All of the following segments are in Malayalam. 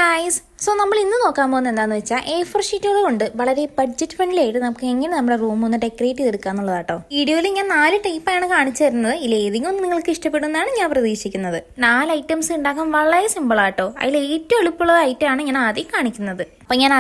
ഗായ്സ്, സോ നമ്മൾ ഇന്ന് നോക്കാൻ പോകുന്നത് എന്താണെന്ന് വെച്ചാൽ A4 ഷീറ്റുകൾ കൊണ്ട് വളരെ ബഡ്ജറ്റ് ഫ്രണ്ട്ലി ആയിട്ട് നമുക്ക് എങ്ങനെ നമ്മുടെ റൂം ഒന്ന് ഡെക്കറേറ്റ് ചെയ്തെടുക്കുക എന്നുള്ളതാട്ടോ. വീഡിയോയിൽ ഞാൻ 4 ടൈപ്പാണ് കാണിച്ചു തരുന്നത്. ഇതിൽ ഏതെങ്കിലും ഒന്ന് നിങ്ങൾക്ക് ഇഷ്ടപ്പെടുന്നതാണ് ഞാൻ പ്രതീക്ഷിക്കുന്നത്. 4 ഐറ്റംസ് ഉണ്ടാക്കാൻ വളരെ സിമ്പിൾ ആട്ടോ. അതിൽ ഏറ്റവും എളുപ്പമുള്ള ഐറ്റമാണ് ഞാൻ ആദ്യം കാണിക്കുന്നത്. അപ്പോൾ ഞാൻ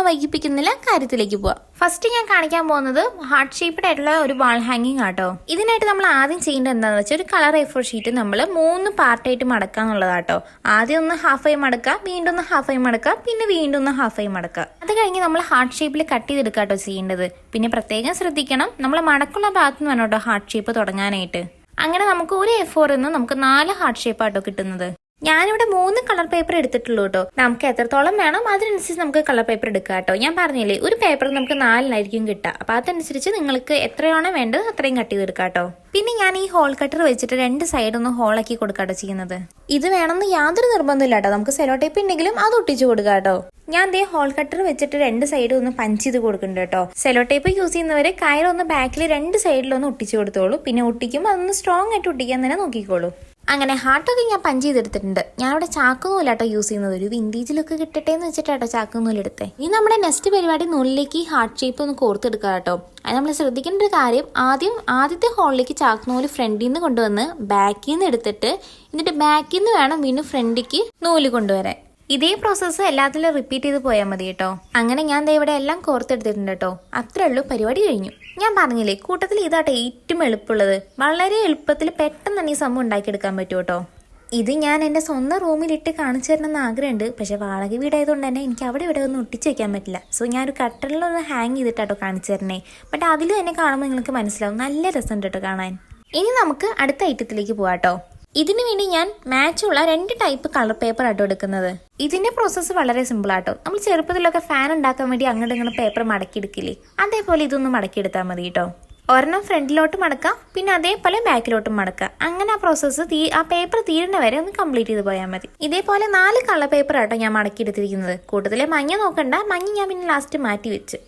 വൈകിപ്പിക്കുന്നില്ല, കാര്യത്തിലേക്ക് പോവാം. ഫസ്റ്റ് ഞാൻ കാണിക്കാൻ പോകുന്നത് ഹാർട്ട് ഷേപ്ഡ് ആയിട്ടുള്ള ഒരു വാൾ ഹാങ്ങിങ് ആട്ടോ. ഇതിനായിട്ട് നമ്മൾ ആദ്യം ചെയ്യേണ്ടത് എന്താണെന്ന് വെച്ചാൽ ഒരു കളർ A4 ഷീറ്റ് നമ്മൾ 3 പാർട്ടായിട്ട് മടക്കുക എന്നുള്ളതാട്ടോ. ആദ്യം ഒന്ന് ഹാഫായി മടക്കുക, വീണ്ടും ഒന്ന് ഹാഫായി മടക്കുക, പിന്നെ വീണ്ടും ഒന്ന് ഹാഫായി മടക്കുക. അത് കഴിഞ്ഞ് നമ്മൾ ഹാർട്ട് ഷേപ്പിൽ കട്ട് ചെയ്തെടുക്കുക കേട്ടോ ചെയ്യേണ്ടത്. പിന്നെ പ്രത്യേകം ശ്രദ്ധിക്കണം, നമ്മൾ മടക്കുള്ള ഭാഗത്ത് നിന്ന് വേണം കേട്ടോ ഹാർട്ട് ഷേപ്പ് തുടങ്ങാനായിട്ട്. അങ്ങനെ നമുക്ക് ഒരു A4 നിന്ന് നമുക്ക് 4 ഹാർട്ട് ഷേപ്പ് ആട്ടോ കിട്ടുന്നത്. ഞാനിവിടെ 3 കളർ പേപ്പർ എടുത്തിട്ടുള്ളൂ കേട്ടോ. നമുക്ക് എത്രത്തോളം വേണം അതിനനുസരിച്ച് നമുക്ക് കളർ പേപ്പർ എടുക്കുക കേട്ടോ. ഞാൻ പറഞ്ഞില്ലേ, ഒരു പേപ്പർ നമുക്ക് 4 കിട്ടുക. അപ്പൊ അതനുസരിച്ച് നിങ്ങൾക്ക് എത്രയാണോ വേണ്ടത് അത്രയും കട്ട് ചെയ്തെടുക്കുക കേട്ടോ. പിന്നെ ഞാൻ ഈ ഹോൾ കട്ടർ വെച്ചിട്ട് 2 സൈഡ് ഒന്ന് ഹോളാക്കി കൊടുക്കാട്ടോ ചെയ്യുന്നത്. ഇത് വേണമെന്ന് യാതൊരു നിർബന്ധമില്ല കേട്ടോ. നമുക്ക് സെലോ ടേപ്പ് ഉണ്ടെങ്കിലും അത് ഒട്ടിച്ചു കൊടുക്കുക കേട്ടോ. ഞാൻ ദേ ഹോൾ കട്ടർ വെച്ചിട്ട് 2 സൈഡ് ഒന്ന് പഞ്ച് ചെയ്ത് കൊടുക്കുന്നുണ്ട് കേട്ടോ. സെലോ ടേപ്പ് യൂസ് ചെയ്യുന്നവരെ കയറൊന്ന് ബാക്കിൽ 2 സൈഡിലൊന്ന് ഒട്ടിച്ചു കൊടുത്തോളൂ. പിന്നെ ഒട്ടിക്കുമ്പോൾ അതൊന്ന് സ്ട്രോങ് ആയിട്ട് ഒട്ടിക്കാൻ തന്നെ നോക്കിക്കോളൂ. അങ്ങനെ ഹാർട്ടൊക്കെ ഞാൻ പഞ്ച് ചെയ്തെടുത്തിട്ടുണ്ട്. ഞാനിവിടെ ചാക്കുനൂലാട്ടോ യൂസ് ചെയ്യുന്നത്. ഒരു വിൻറ്റേജ് ലുക്ക് കിട്ടട്ടെ എന്ന് വെച്ചിട്ടാട്ടോ ചാക്കുനൂലെടുത്തേ. ഇനി നമ്മുടെ നെക്സ്റ്റ് പരിപാടി നൂലിലേക്ക് ഹാർട്ട് ഷേപ്പ് ഒന്ന് കോർത്തെടുക്കുക കേട്ടോ. അത് നമ്മൾ ശ്രദ്ധിക്കേണ്ട ഒരു കാര്യം, ആദ്യത്തെ ഹോളിലേക്ക് ചാക്കുനൂല് ഫ്രണ്ടിൽ നിന്ന് കൊണ്ടുവന്ന് ബാക്കിൽ നിന്ന് എടുത്തിട്ട് എന്നിട്ട് ബാക്കിൽ നിന്ന് വേണം വീണ്ടും ഫ്രണ്ടിലേക്ക് നൂല് കൊണ്ടുവരാൻ. ഇതേ പ്രോസസ്സ് എല്ലാത്തിലും റിപ്പീറ്റ് ചെയ്ത് പോയാൽ മതി കേട്ടോ. അങ്ങനെ ഞാൻ ദേ ഇവിടെ എല്ലാം കോർത്തെടുത്തിട്ടുണ്ട് കേട്ടോ. അത്രേ ഉള്ളൂ, പരിപാടി കഴിഞ്ഞു. ഞാൻ പറഞ്ഞില്ലേ, കൂട്ടത്തിൽ ഇതാട്ടോ ഏറ്റവും എളുപ്പമുള്ളത്. വളരെ എളുപ്പത്തിൽ പെട്ടെന്ന് തന്നെ ഈ സംഭവം ഉണ്ടാക്കിയെടുക്കാൻ പറ്റും കേട്ടോ. ഇത് ഞാൻ എൻ്റെ സ്വന്തം റൂമിലിട്ട് കാണിച്ചു തരണമെന്ന് ആഗ്രഹമുണ്ട്. പക്ഷെ വാടക വീടായതുകൊണ്ട് തന്നെ എനിക്ക് അവിടെ ഇവിടെ ഒന്നും ഒട്ടിച്ച് വെക്കാൻ പറ്റില്ല. സോ ഞാനൊരു കട്ടറിലൊന്ന് ഹാങ് ചെയ്തിട്ടാട്ടോ കാണിച്ചു തരണേ. ബട്ട് അതിൽ തന്നെ കാണുമ്പോൾ നിങ്ങൾക്ക് മനസ്സിലാവും, നല്ല രസമുണ്ട് കേട്ടോ കാണാൻ. ഇനി നമുക്ക് അടുത്ത ഐറ്റത്തിലേക്ക് പോവാട്ടോ. ഇതിനു വേണ്ടി ഞാൻ മാച്ചുള്ള 2 ടൈപ്പ് കളർ പേപ്പർ ആട്ടോ എടുക്കുന്നത്. ഇതിന്റെ പ്രോസസ്സ് വളരെ സിമ്പിൾ ആട്ടോ. നമ്മൾ ചെറുപ്പത്തിലൊക്കെ ഫാൻ ഉണ്ടാക്കാൻ വേണ്ടി അങ്ങോട്ട് ഇങ്ങനെ പേപ്പർ മടക്കിയെടുക്കില്ലേ, അതേപോലെ ഇതൊന്ന് മടക്കിയെടുത്താൽ മതി കേട്ടോ. ഒരെണ്ണം ഫ്രണ്ടിലോട്ട് മടക്കാം, പിന്നെ അതേപോലെ ബാക്കിലോട്ടും മടക്കാം. അങ്ങനെ ആ പ്രോസസ്സ് ആ പേപ്പർ തീരുന്ന വരെ ഒന്ന് കംപ്ലീറ്റ് ചെയ്ത് പോയാൽ മതി. ഇതേപോലെ 4 കളർ പേപ്പർ ആട്ടോ ഞാൻ മടക്കിയെടുത്തിരിക്കുന്നത്. കൂട്ടത്തിലെ മഞ്ഞ നോക്കണ്ട, മഞ്ഞ ഞാൻ പിന്നെ ലാസ്റ്റ് മാറ്റി വെച്ച്.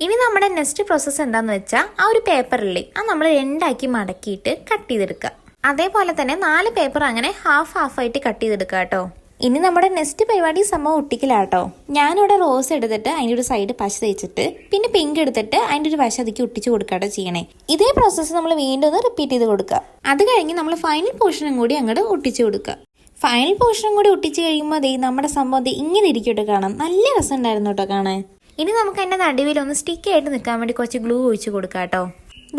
ഇനി നമ്മുടെ നെക്സ്റ്റ് പ്രോസസ്സ് എന്താന്ന് വെച്ചാൽ ആ ഒരു പേപ്പറില്ലേ അത് നമ്മൾ 2 മടക്കിയിട്ട് കട്ട് ചെയ്തെടുക്കുക. അതേപോലെ തന്നെ 4 പേപ്പർ അങ്ങനെ ഹാഫായിട്ട് കട്ട് ചെയ്തെടുക്കുക കേട്ടോ. ഇനി നമ്മുടെ നെക്സ്റ്റ് പരിപാടി സംഭവം ഒട്ടിക്കലാട്ടോ. ഞാനിവിടെ റോസ് എടുത്തിട്ട് അതിൻ്റെ ഒരു സൈഡ് പശ തേച്ചിട്ട് പിന്നെ പിങ്ക് എടുത്തിട്ട് അതിൻ്റെ ഒരു വശം അതിലേക്ക് ഒട്ടിച്ച് കൊടുക്കാട്ടോ ചെയ്യണേ. ഇതേ പ്രോസസ്സ് നമ്മൾ വീണ്ടും ഒന്ന് റിപ്പീറ്റ് ചെയ്ത് കൊടുക്കുക. അത് കഴിഞ്ഞ് നമ്മൾ ഫൈനൽ പോർഷനും കൂടി അങ്ങോട്ട് ഒട്ടിച്ച് കൊടുക്കുക. ഫൈനൽ പോർഷനും കൂടി ഒട്ടിച്ച് കഴിയുമ്പോൾ നമ്മുടെ സംഭവം ഇങ്ങനെ ഇരിക്കട്ടെ കാണാൻ. നല്ല രസം ഉണ്ടായിരുന്നു കേട്ടോ കാണാൻ. ഇനി നമുക്ക് അതിൻ്റെ നടുവിൽ ഒന്ന് സ്റ്റിക്ക് ആയിട്ട് നിൽക്കാൻ വേണ്ടി കുറച്ച് ഗ്ലൂ ഒഴിച്ച് കൊടുക്കാം കേട്ടോ.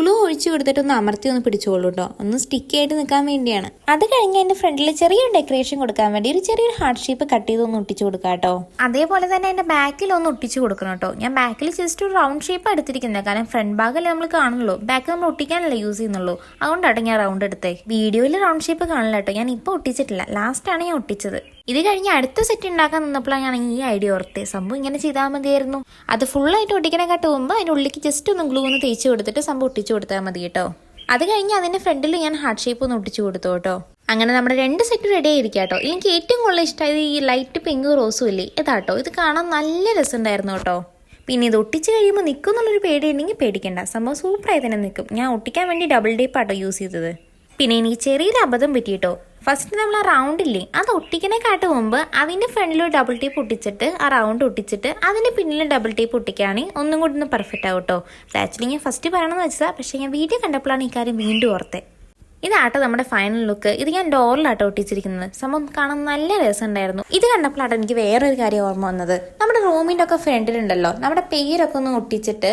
ഗ്ലൂ ഒഴിച്ച് കൊടുത്തിട്ട് ഒന്ന് അമർത്തി ഒന്ന് പിടിച്ചോളൂ കേട്ടോ. ഒന്ന് സ്റ്റിക്ക് ആയിട്ട് നിൽക്കാൻ വേണ്ടിയാണ്. അത് കഴിഞ്ഞ് അതിന്റെ ഫ്രണ്ടിൽ ചെറിയൊരു ഡെക്കറേഷൻ കൊടുക്കാൻ വേണ്ടി ചെറിയൊരു ഹാർട്ട് ഷേപ്പ് കട്ട് ചെയ്ത് ഒന്ന് ഒട്ടിച്ചു കൊടുക്കാം കേട്ടോ. അതേപോലെ തന്നെ അതിന്റെ ബാക്കിൽ ഒന്ന് ഒട്ടിച്ചു കൊടുക്കണം കേട്ടോ. ഞാൻ ബാക്കിൽ ജസ്റ്റ് ഒരു റൗണ്ട് ഷേപ്പ് എടുത്തിരിക്കുന്നത്. കാരണം ഫ്രണ്ട് ഭാഗമല്ലേ നമ്മൾ കാണുള്ളൂ, ബാക്ക് നമ്മൾ ഒട്ടിക്കാനല്ലേ യൂസ് ചെയ്യുന്നുള്ളൂ. അതുകൊണ്ടാട്ടോ ഞാൻ റൗണ്ട് എടുത്തേ. വീഡിയോയിൽ റൗണ്ട് ഷേപ്പ് കാണില്ല കേട്ടോ. ഞാൻ ഇപ്പോൾ ഒട്ടിച്ചിട്ടില്ല, ലാസ്റ്റാണ് ഞാൻ ഒട്ടിച്ചത്. ഇത് കഴിഞ്ഞ് അടുത്ത സെറ്റ് ഉണ്ടാക്കാൻ നിന്നപ്പോഴാണ് ഞാൻ ഈ ഐഡിയ ഓർത്തേ. സംഭവം ഇങ്ങനെ ചെയ്താൽ മതിയായിരുന്നു. അത് ഫുള്ളായിട്ട് ഒട്ടിക്കണേക്കാട്ട് മുമ്പ് അതിൻ്റെ ഉള്ളിലേക്ക് ജസ്റ്റ് ഒന്ന് ഗ്ലൂ ഒന്ന് തേച്ച് കൊടുത്തിട്ട് സംഭവം ഒട്ടിച്ചു കൊടുത്താൽ മതി കേട്ടോ. അത് കഴിഞ്ഞ് അതിൻ്റെ ഫ്രണ്ടിൽ ഞാൻ ഹാർട്ട് ഷേപ്പ് ഒന്ന് ഒട്ടിച്ചു കൊടുത്തു കേട്ടോ. അങ്ങനെ നമ്മുടെ 2 സെറ്റ് റെഡി ആയിരിക്കും കേട്ടോ. എനിക്ക് ഏറ്റവും കൂടുതൽ ഇഷ്ടമായത് ഈ ലൈറ്റ് പിങ്ക് റോസും ഇല്ലേ, ഇതാട്ടോ. ഇത് കാണാൻ നല്ല രസമുണ്ടായിരുന്നു കേട്ടോ. പിന്നെ ഇത് ഒട്ടിച്ച് കഴിയുമ്പോൾ നിൽക്കും എന്നുള്ളൊരു പേടി ഉണ്ടെങ്കിൽ പേടിക്കണ്ട, സംഭവം സൂപ്പറായി തന്നെ നിൽക്കും. ഞാൻ ഒട്ടിക്കാൻ വേണ്ടി ഡബിൾ ടേപ്പ് ആട്ടോ യൂസ് ചെയ്തത്. പിന്നെ എനിക്ക് ചെറിയൊരു അബദ്ധം പറ്റിയിട്ടോ. ഫസ്റ്റ് നമ്മൾ ആ റൗണ്ട് ഇല്ലേ അത് ഒട്ടിക്കണേക്കാട്ട് മുമ്പ് അതിൻ്റെ ഫ്രണ്ടിൽ ഒരു ഡബിൾ ടേപ്പ് ഒട്ടിച്ചിട്ട് ആ റൗണ്ട് ഒട്ടിച്ചിട്ട് അതിൻ്റെ പിന്നിൽ ഡബിൾ ടേപ്പ് ഒട്ടിക്കുകയാണെങ്കിൽ ഒന്നും കൂടി ഒന്ന് പെർഫെക്റ്റ് ആവും കേട്ടോ. ആക്ച്വലി ഞാൻ ഫസ്റ്റ് പറയണമെന്ന് വെച്ചാൽ, പക്ഷേ ഞാൻ വീഡിയോ കണ്ടപ്പോഴാണ് ഈ കാര്യം വീണ്ടും ഓർത്തേ. ഇതാട്ടോ നമ്മുടെ ഫൈനൽ ലുക്ക്. ഇത് ഞാൻ ഡോറിലാട്ടോ ഒട്ടിച്ചിരിക്കുന്നത്. സംഭവം കാണാൻ നല്ല രസമുണ്ടായിരുന്നു. ഇത് കണ്ടപ്പോഴാട്ടോ എനിക്ക് വേറൊരു കാര്യം ഓർമ്മ വന്നത്. നമ്മുടെ റൂമിൻ്റെ ഒക്കെ ഫ്രണ്ടിലുണ്ടല്ലോ നമ്മുടെ പേരൊക്കെ ഒന്ന് ഒട്ടിച്ചിട്ട്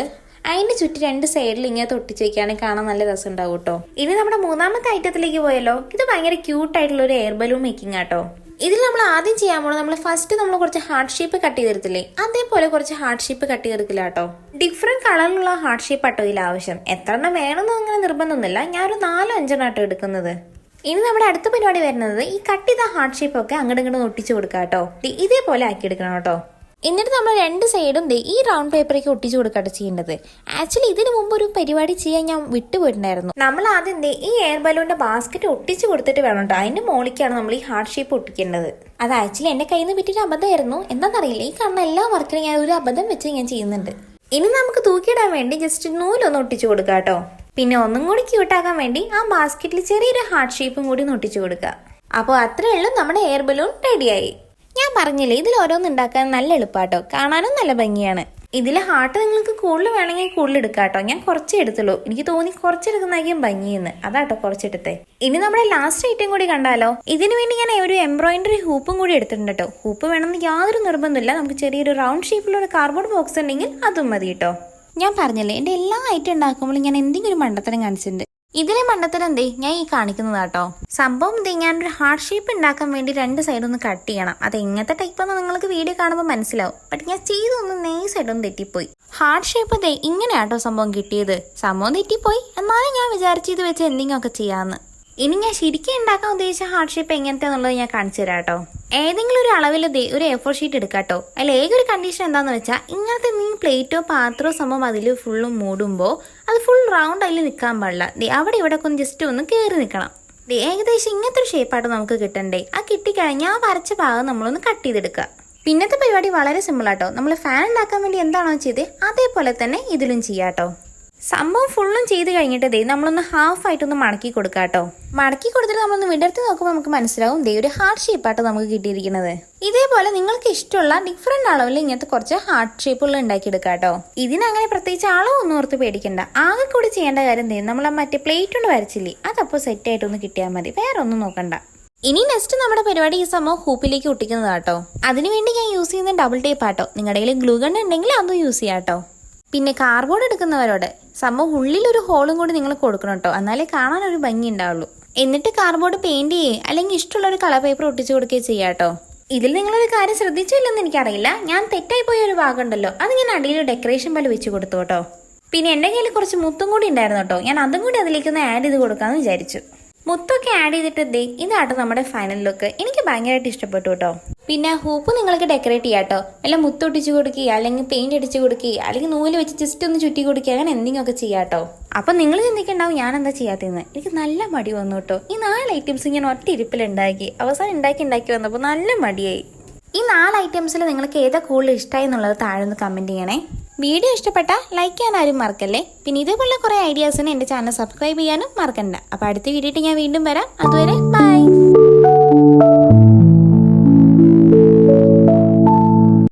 അതിന്റെ ചുറ്റി 2 സൈഡിൽ ഇങ്ങനെ ഒട്ടിച്ച് വെക്കുകയാണെങ്കിൽ കാണാൻ നല്ല രസം ഉണ്ടാവും കേട്ടോ. ഇനി നമ്മുടെ 3ാമത്തെ ഐറ്റത്തിലേക്ക് പോയല്ലോ. ഇത് ഭയങ്കര ക്യൂട്ടായിട്ടുള്ള ഒരു എയർ ബലൂൺ മേക്കിംഗ് ആട്ടോ. ഇതിൽ നമ്മൾ ആദ്യം ചെയ്യാൻ പോകുന്നത്, നമ്മൾ ഫസ്റ്റ് നമ്മൾ കുറച്ച് ഹാർട്ട് ഷേപ്പ് കട്ട് ചെയ്തെടുത്തില്ലേ, അതേപോലെ കുറച്ച് ഹാർട്ട് ഷേപ്പ് കട്ട് ചെയ്തെടുക്കില്ല കേട്ടോ. ഡിഫറെന്റ് കളറിലുള്ള ഹാർട്ട് ഷേപ്പ് ആട്ടോ ഇതിൽ ആവശ്യം. എത്ര എണ്ണം വേണമെന്ന് അങ്ങനെ നിർബന്ധമൊന്നുമില്ല. ഞാനൊരു 4-5 ആട്ടോ എടുക്കുന്നത്. ഇനി നമ്മുടെ അടുത്ത പരിപാടി വരുന്നത് ഈ കട്ട് ചെയ്ത ഹാർട്ട് ഷേപ്പ് ഒക്കെ അങ്ങോട്ട് ഇങ്ങോട്ട് ഒട്ടിച്ചു കൊടുക്കുക കേട്ടോ. ഇതേപോലെ ആക്കിയെടുക്കണം കേട്ടോ. എന്നിട്ട് നമ്മൾ 2 സൈഡും ഈ റൗണ്ട് പേപ്പറേക്ക് ഒട്ടിച്ചു കൊടുക്കാട്ടോ ചെയ്യേണ്ടത്. ആക്ച്വലി ഇതിനു മുമ്പ് ഒരു പരിപാടി ചെയ്യാൻ ഞാൻ വിട്ടുപോയിട്ടുണ്ടായിരുന്നു. നമ്മൾ ആദ്യം ഈ എയർ ബലൂണിന്റെ ബാസ്ക്കറ്റ് ഒട്ടിച്ചു കൊടുത്തിട്ട് വേണം കേട്ടോ അതിന്റെ മോളിക്കാണ് നമ്മൾ ഈ ഹാർട്ട് ഷേപ്പ് ഒട്ടിക്കേണ്ടത്. അത് ആക്ച്വലി എന്റെ കയ്യിൽ നിന്ന് പറ്റിയൊരു അബദ്ധമായിരുന്നു. എന്താണെന്നറിയില്ല, ഈ കാണുന്ന എല്ലാ വർക്കിലും ഞാൻ ഒരു അബദ്ധം വെച്ച് ഞാൻ ചെയ്യുന്നുണ്ട്. ഇനി നമുക്ക് തൂക്കിയിടാൻ വേണ്ടി ജസ്റ്റ് നൂലൊന്ന് ഒട്ടിച്ചു കൊടുക്കുക കേട്ടോ. പിന്നെ ഒന്നും കൂടി ക്യൂട്ടാക്കാൻ വേണ്ടി ആ ബാസ്ക്കറ്റിൽ ചെറിയൊരു ഹാർട്ട് ഷേപ്പും കൂടി ഒട്ടിച്ചു കൊടുക്കുക. അപ്പോൾ അത്രയേ ഉള്ളൂ, നമ്മുടെ എയർ ബലൂൺ റെഡിയായി. ഞാൻ പറഞ്ഞില്ലേ, ഇതിൽ ഓരോന്ന് ഉണ്ടാക്കാൻ നല്ല എളുപ്പാട്ടോ, കാണാനും നല്ല ഭംഗിയാണ്. ഇതിലെ ഹാർട്ട് നിങ്ങൾക്ക് കൂടുതൽ വേണമെങ്കിൽ കൂടുതൽ എടുക്കാം കേട്ടോ. ഞാൻ കുറച്ചേ എടുത്തുള്ളൂ, എനിക്ക് തോന്നി കുറച്ചെടുക്കുന്നതായിരിക്കും ഭംഗിയെന്ന്, അതാട്ടോ കുറച്ചെടുത്തേ. ഇനി നമ്മുടെ ലാസ്റ്റ് ഐറ്റം കൂടി കണ്ടാലോ. ഇതിനു വേണ്ടി ഞാൻ ഒരു എംബ്രോയിഡറി ഹൂപ്പും കൂടി എടുത്തിട്ടുണ്ട് കേട്ടോ. ഹൂപ്പ് വേണമെന്ന് യാതൊരു നിർബന്ധമില്ല, നമുക്ക് ചെറിയൊരു റൗണ്ട് ഷേപ്പിലുള്ള ഒരു കാർഡ്ബോർഡ് ബോക്സ് ഉണ്ടെങ്കിൽ അതും മതി കേട്ടോ. ഞാൻ പറഞ്ഞില്ലേ, എൻ്റെ എല്ലാ ഐറ്റം ഉണ്ടാക്കുമ്പോൾ ഞാൻ എന്തെങ്കിലും ഒരു മണ്ടത്തരം കാണിച്ചിട്ടുണ്ട്. ഇതിലെ മണ്ടത്തരം എന്തേ ഞാൻ ഈ കാണിക്കുന്നതാട്ടോ. സംഭവം എന്തേ, ഞാനൊരു ഹാർട്ട് ഷേപ്പ് ഉണ്ടാക്കാൻ വേണ്ടി 2 സൈഡ് ഒന്ന് കട്ട് ചെയ്യണം. അത് എങ്ങനത്തെ ടൈപ്പാന്ന് നിങ്ങൾക്ക് വീഡിയോ കാണുമ്പോൾ മനസ്സിലാവും. ബട്ട് ഞാൻ ചെയ്തൊന്ന് നൈസായിട്ടൊന്ന് തെറ്റിപ്പോയി. ഹാർട്ട് ഷേപ്പ് ദേ ഇങ്ങനെയാട്ടോ സംഭവം കിട്ടിയത്. സംഭവം തെറ്റിപ്പോയി, എന്നാലും ഞാൻ വിചാരിച്ചു ഇത് വെച്ച് എന്തെങ്കിലുമൊക്കെ ചെയ്യാമെന്ന്. ഇനി ഞാൻ ശരിക്കും ഉണ്ടാക്കാൻ ഉദ്ദേശിച്ച ഹാർട്ട് ഷേപ്പ് എങ്ങനത്തെന്നുള്ളത് ഞാൻ കാണിച്ചു തരാം കേട്ടോ. ഏതെങ്കിലും ഒരു അളവിൽ ഒരു A4 ഷീറ്റ് എടുക്കാട്ടോ. അതിൽ ഏതൊരു കണ്ടീഷൻ എന്താന്ന് വെച്ചാൽ, ഇങ്ങനത്തെ എന്തെങ്കിലും പ്ലേറ്റോ പാത്രമോ സംഭവം അതിൽ ഫുള്ളും മൂടുമ്പോൾ അത് ഫുൾ റൗണ്ട് അതിൽ നിൽക്കാൻ പാടില്ല. അവിടെ ഇവിടെ ഒന്ന് ജസ്റ്റ് ഒന്ന് കയറി നിൽക്കണം. ഏകദേശം ഇങ്ങനത്തെ ഒരു ഷേപ്പായിട്ട് നമുക്ക് കിട്ടണ്ടേ. ആ കിട്ടിക്കഴിഞ്ഞാൽ ആ വരച്ച ഭാഗം നമ്മളൊന്ന് കട്ട് ചെയ്തെടുക്കുക. പിന്നത്തെ പരിപാടി വളരെ സിമ്പിളാട്ടോ. നമ്മൾ ഫാൻ ഉണ്ടാക്കാൻ വേണ്ടി എന്താണോ ചെയ്തത് അതേപോലെ തന്നെ ഇതിലും ചെയ്യാട്ടോ. സംഭവം ഫുള്ളും ചെയ്ത് കഴിഞ്ഞിട്ട് നമ്മളൊന്ന് ഹാഫായിട്ടൊന്ന് മടക്കി കൊടുക്കാം കേട്ടോ. മടക്കി കൊടുത്തിട്ട് നമ്മളൊന്ന് വിടർത്തി നോക്കുമ്പോൾ നമുക്ക് മനസ്സിലാവും ഒരു ഹാർട്ട് ഷേപ്പാട്ടോ നമുക്ക് കിട്ടിയിരിക്കുന്നത്. ഇതേപോലെ നിങ്ങൾക്ക് ഇഷ്ടമുള്ള ഡിഫറെന്റ് അളവിൽ ഇങ്ങനത്തെ കുറച്ച് ഹാർട്ട് ഷേപ്പുകൾ ഉണ്ടാക്കിയെടുക്കാം കേട്ടോ. ഇതിനങ്ങനെ പ്രത്യേകിച്ച് അളവൊന്നും ഓർത്ത് പേടിക്കണ്ട. ആകെ കൂടി ചെയ്യേണ്ട കാര്യം നമ്മൾ മറ്റേ പ്ലേറ്റ് കൊണ്ട് വരച്ചില്ലേ, അതപ്പോൾ സെറ്റായിട്ടൊന്ന് കിട്ടിയാൽ മതി, വേറെ ഒന്നും നോക്കണ്ട. ഇനി നെക്സ്റ്റ് നമ്മുടെ പരിപാടി ഈ സംഭവം ഹൂപ്പിലേക്ക് ഒട്ടിക്കുന്നതാട്ടോ. അതിനുവേണ്ടി ഞാൻ യൂസ് ചെയ്യുന്ന ഡബിൾ ടേപ്പ് ആട്ടോ. നിങ്ങളുടെ കയ്യിൽ ഗ്ലൂ ഗൺ ഉണ്ടെങ്കിൽ അതും യൂസ് ചെയ്യാട്ടോ. പിന്നെ കാർഡ്ബോർഡ് എടുക്കുന്നവരോട് സംഭവം ഉള്ളിലൊരു ഹോളും കൂടി നിങ്ങൾ കൊടുക്കണം കേട്ടോ, എന്നാലേ കാണാൻ ഒരു ഭംഗി ഉണ്ടാവുള്ളൂ. എന്നിട്ട് കാർഡ്ബോർഡ് പെയിന്റ് ചെയ്യുകയും അല്ലെങ്കിൽ ഇഷ്ടമുള്ള ഒരു കളർ പേപ്പർ ഒട്ടിച്ചു കൊടുക്കുകയും ചെയ്യാട്ടോ. ഇതിൽ നിങ്ങളൊരു കാര്യം ശ്രദ്ധിച്ചില്ലെന്ന് എനിക്കറിയില്ല, ഞാൻ തെറ്റായി പോയ ഒരു ഭാഗം ഉണ്ടല്ലോ, അത് ഞാൻ അടിയിൽ ഡെക്കറേഷൻ പോലെ വെച്ച് കൊടുത്തു കേട്ടോ. പിന്നെ എൻ്റെ കയ്യിൽ കുറച്ച് മുത്തും കൂടി ഉണ്ടായിരുന്നു കേട്ടോ. ഞാൻ അതും കൂടി അതിലേക്കൊന്ന് ആഡ് ചെയ്ത് കൊടുക്കാമെന്ന് വിചാരിച്ചു. മുത്തൊക്കെ ആഡ് ചെയ്തിട്ട് ഇതാട്ടോ നമ്മുടെ ഫൈനൽ ലുക്ക്. എനിക്ക് ഭയങ്കരമായിട്ട് ഇഷ്ടപ്പെട്ടു കേട്ടോ. പിന്നെ ഹൂപ്പ് നിങ്ങൾക്ക് ഡെക്കറേറ്റ് ചെയ്യാട്ടോ. വല്ല മുത്തൊട്ടിച്ച് കൊടുക്കുക, അല്ലെങ്കിൽ പെയിന്റ് അടിച്ച് കൊടുക്കുക, അല്ലെങ്കിൽ നൂല് വെച്ച് ജസ്റ്റ് ഒന്ന് ചുറ്റി കൊടുക്കുക, അങ്ങനെ എന്തെങ്കിലുമൊക്കെ ചെയ്യാട്ടോ. അപ്പം നിങ്ങൾ ചിന്തിക്കുന്നുണ്ടാവും ഞാൻ എന്താ ചെയ്യാത്തതെന്ന്. എനിക്ക് നല്ല മടി വന്നു കേട്ടോ. ഈ 4 ഐറ്റംസ് ഞാൻ ഒറ്റ ഇരിപ്പിലുണ്ടാക്കി, അവസാനം ഉണ്ടാക്കി വന്നപ്പോൾ നല്ല മടിയായി. ഈ 4 ഐറ്റംസിൽ നിങ്ങൾക്ക് ഏതാ കൂടുതൽ ഇഷ്ടമായി എന്നുള്ളത് താഴെ ഒന്ന് കമൻറ്റ് ചെയ്യണേ. വീഡിയോ ഇഷ്ടപ്പെട്ടാൽ ലൈക്ക് ചെയ്യാൻ ആരും മറക്കല്ലേ. പിന്നെ ഇതുപോലെ കുറേ ഐഡിയാസിന് എൻ്റെ ചാനൽ സബ്സ്ക്രൈബ് ചെയ്യാനും മറക്കണ്ട. അപ്പോൾ അടുത്ത വീഡിയോ ഞാൻ വീണ്ടും വരാം. അതുവരെ ബൈ.